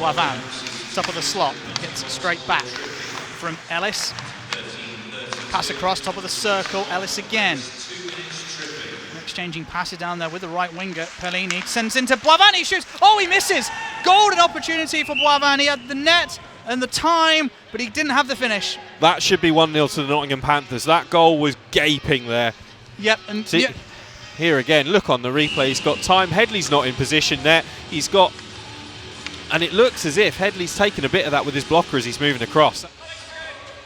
Boivin, top of the slot, gets it straight back from Ellis. Pass across, top of the circle, Ellis again. Exchanging passes down there with the right winger, Pellini sends into Boivin, he shoots, oh he misses! Golden opportunity for Boivin, he had the net and the time, but he didn't have the finish. That should be 1-0 to the Nottingham Panthers. That goal was gaping there. Yep, and See, here again, look on the replay, he's got time, Headley's not in position there, he's got, and it looks as if Headley's taken a bit of that with his blocker as he's moving across.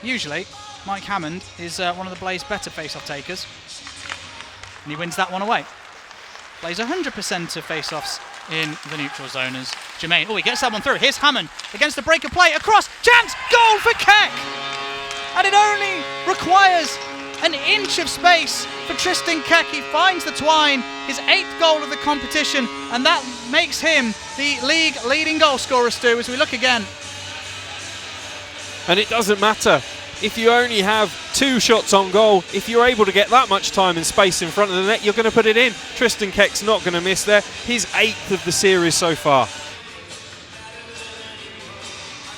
Usually, Mike Hammond is one of the Blaze better face-off takers, and he wins that one away. Blaze 100% of face-offs in the neutral zone as Jermaine, oh he gets that one through, here's Hammond against the break of play, across, chance, goal for Keck! And it only requires an inch of space for Tristan Keck. He finds the twine, his 8th goal of the competition, and that makes him the league leading goal scorer, Stu, as we look again. And it doesn't matter if you only have 2 shots on goal, if you're able to get that much time and space in front of the net, you're going to put it in. Tristan Keck's not going to miss there, his 8th of the series so far.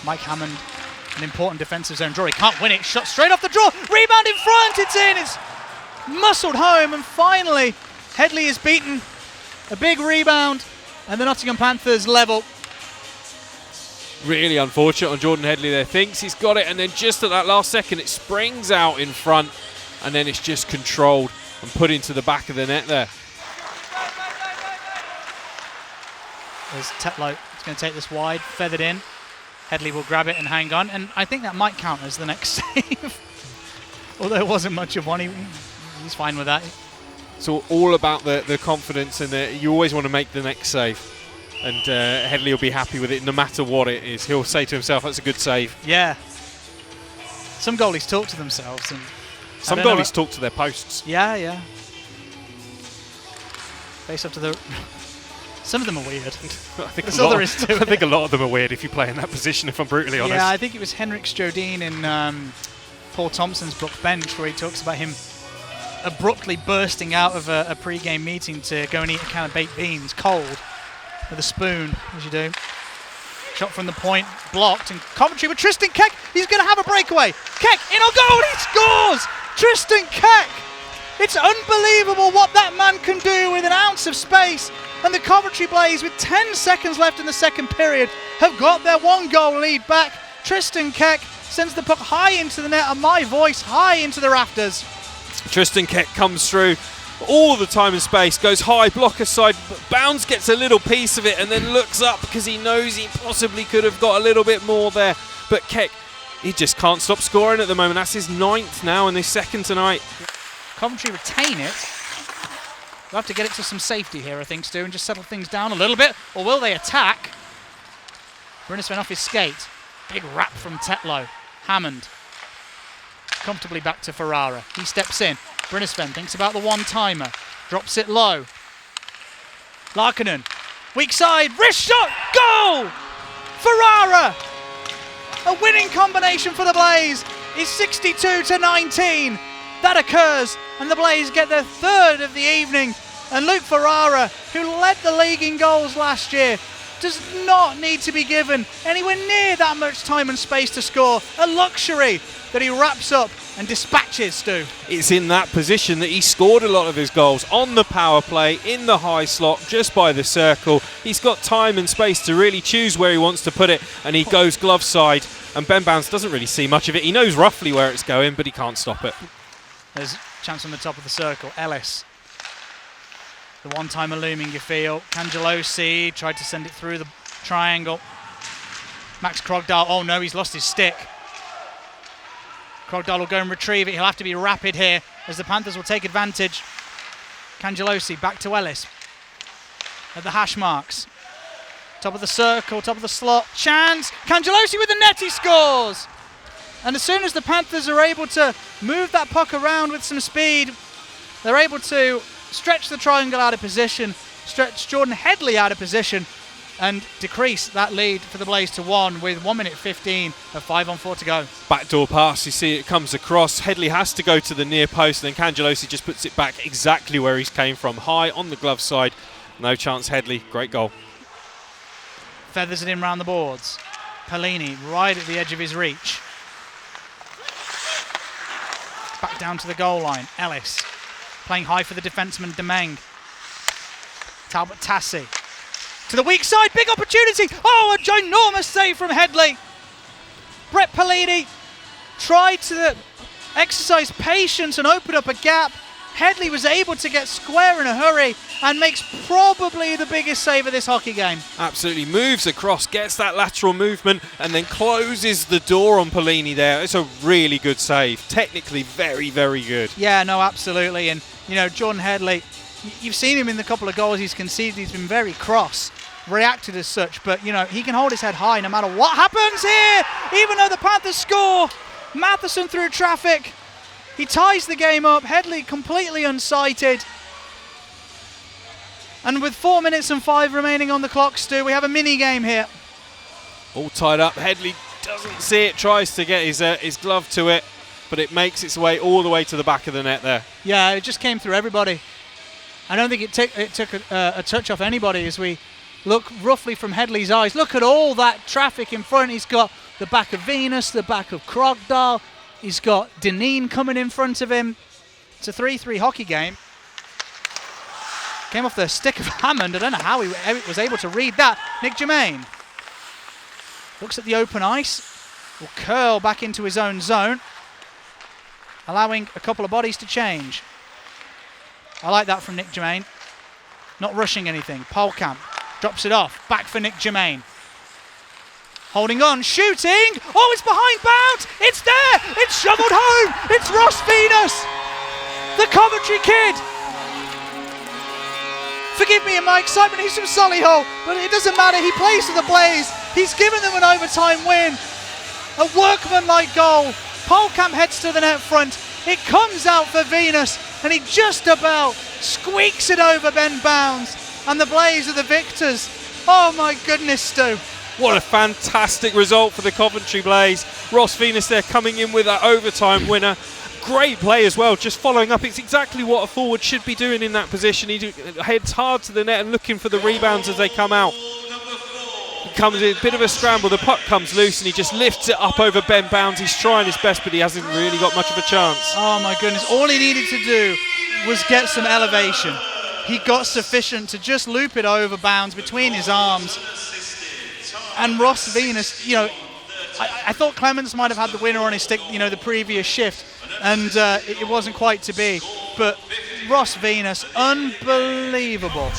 Mike Hammond, an important defensive zone draw, he can't win it, shot straight off the draw, rebound in front, it's in, it's muscled home, and finally Headley is beaten, a big rebound, and the Nottingham Panthers level. Really unfortunate on Jordan Headley there, thinks he's got it, and then just at that last second it springs out in front, and then it's just controlled and put into the back of the net there. There's Tetlow, he's going to take this wide, feathered in. Headley will grab it and hang on, and I think that might count as the next save. Although it wasn't much of one, he's fine with that. It's all about the confidence, and you always want to make the next save. And Headley will be happy with it no matter what it is. He'll say to himself, that's a good save. Yeah. Some goalies talk to themselves. And some goalies talk to their posts. Yeah. Face up to the... Some of them are weird. I think a lot of them are weird if you play in that position, if I'm brutally honest. Yeah, I think it was Henrik Strodin in Paul Thompson's book Bench, where he talks about him abruptly bursting out of a pre-game meeting to go and eat a can of baked beans, cold, with a spoon, as you do. Shot from the point, blocked, and Coventry with Tristan Keck, he's going to have a breakaway. Keck, in on goal, he scores! Tristan Keck! It's unbelievable what that man can do with an ounce of space. And the Coventry Blaze, with 10 seconds left in the second period, have got their 1-goal lead back. Tristan Keck sends the puck high into the net, and my voice high into the rafters. Tristan Keck comes through all the time and space, goes high, blocker side, Bounds gets a little piece of it and then looks up because he knows he possibly could have got a little bit more there. But Keck, he just can't stop scoring at the moment. That's his 9th now and his 2nd tonight. Coventry retain it. They'll have to get it to some safety here, I think, Stu, and just settle things down a little bit. Or will they attack? Brynnesven off his skate. Big wrap from Tetlow. Hammond. Comfortably back to Ferrara. He steps in. Brynnesven thinks about the one-timer. Drops it low. Larkinen. Weak side. Wrist shot. Goal! Ferrara! A winning combination for the Blaze is 62-19. That occurs, and the Blaze get their 3rd of the evening. And Luke Ferrara, who led the league in goals last year, does not need to be given anywhere near that much time and space to score. A luxury that he wraps up and dispatches, Stu. It's in that position that he scored a lot of his goals, on the power play, in the high slot, just by the circle. He's got time and space to really choose where he wants to put it, and he goes glove side, and Ben Bounds doesn't really see much of it. He knows roughly where it's going, but he can't stop it. There's a chance on the top of the circle. Ellis. The one-timer looming, you feel. Cangelosi tried to send it through the triangle. Max Krogdahl, oh no, he's lost his stick. Krogdahl will go and retrieve it. He'll have to be rapid here as the Panthers will take advantage. Cangelosi back to Ellis at the hash marks. Top of the circle, top of the slot. Chance. Cangelosi with the net, he scores! And as soon as the Panthers are able to move that puck around with some speed, they're able to stretch the triangle out of position, stretch Jordan Headley out of position, and decrease that lead for the Blaze to 1 with 1 minute 15 of 5-on-4 to go. Backdoor pass, you see it comes across. Headley has to go to the near post, and then Cangelosi just puts it back exactly where he came from, high on the glove side. No chance, Headley. Great goal. Feathers it in round the boards. Pellini right at the edge of his reach. Back down to the goal line. Ellis playing high for the defenseman Demeng. Talbot Tassi to the weak side. Big opportunity. Oh, a ginormous save from Headley. Brett Pellini tried to exercise patience and open up a gap. Headley was able to get square in a hurry and makes probably the biggest save of this hockey game. Absolutely, moves across, gets that lateral movement, and then closes the door on Pellini there. It's a really good save. Technically very, very good. Yeah, no, absolutely. And, you know, Jordan Headley, you've seen him in the couple of goals he's conceded. He's been very cross, reacted as such. But, you know, he can hold his head high no matter what happens here. Even though the Panthers score, Matheson through traffic. He ties the game up. Headley completely unsighted. And with 4 minutes and 5 remaining on the clock, Stu, we have a mini game here. All tied up. Headley doesn't see it, tries to get his glove to it, but it makes its way all the way to the back of the net there. Yeah, it just came through everybody. I don't think it took a touch off anybody as we look roughly from Headley's eyes. Look at all that traffic in front. He's got the back of Venus, the back of Krogdahl. He's got Deneen coming in front of him. It's a 3-3 hockey game. Came off the stick of Hammond. I don't know how he was able to read that. Nick Germain looks at the open ice. Will curl back into his own zone, allowing a couple of bodies to change. I like that from Nick Germain. Not rushing anything. Polkamp drops it off. Back for Nick Germain. Holding on, shooting. Oh, it's behind bounds. It's there. It's shoveled home. It's Ross Venus, the Coventry kid. Forgive me in my excitement, he's from Solihull, but it doesn't matter. He plays for the Blaze. He's given them an overtime win. A workman-like goal. Polkamp heads to the net front. It comes out for Venus, and he just about squeaks it over Ben Bounds. And the Blaze are the victors. Oh my goodness, Stu. What a fantastic result for the Coventry Blaze. Ross Venus there coming in with that overtime winner. Great play as well, just following up. It's exactly what a forward should be doing in that position. He heads hard to the net and looking for the rebounds as they come out. He comes in a bit of a scramble, the puck comes loose and he just lifts it up over Ben Bounds. He's trying his best, but he hasn't really got much of a chance. Oh my goodness, all he needed to do was get some elevation. He got sufficient to just loop it over Bounds between his arms. And Ross Venus, you know, I thought Clements might have had the winner on his stick, you know, the previous shift, and it wasn't quite to be. But Ross Venus, unbelievable.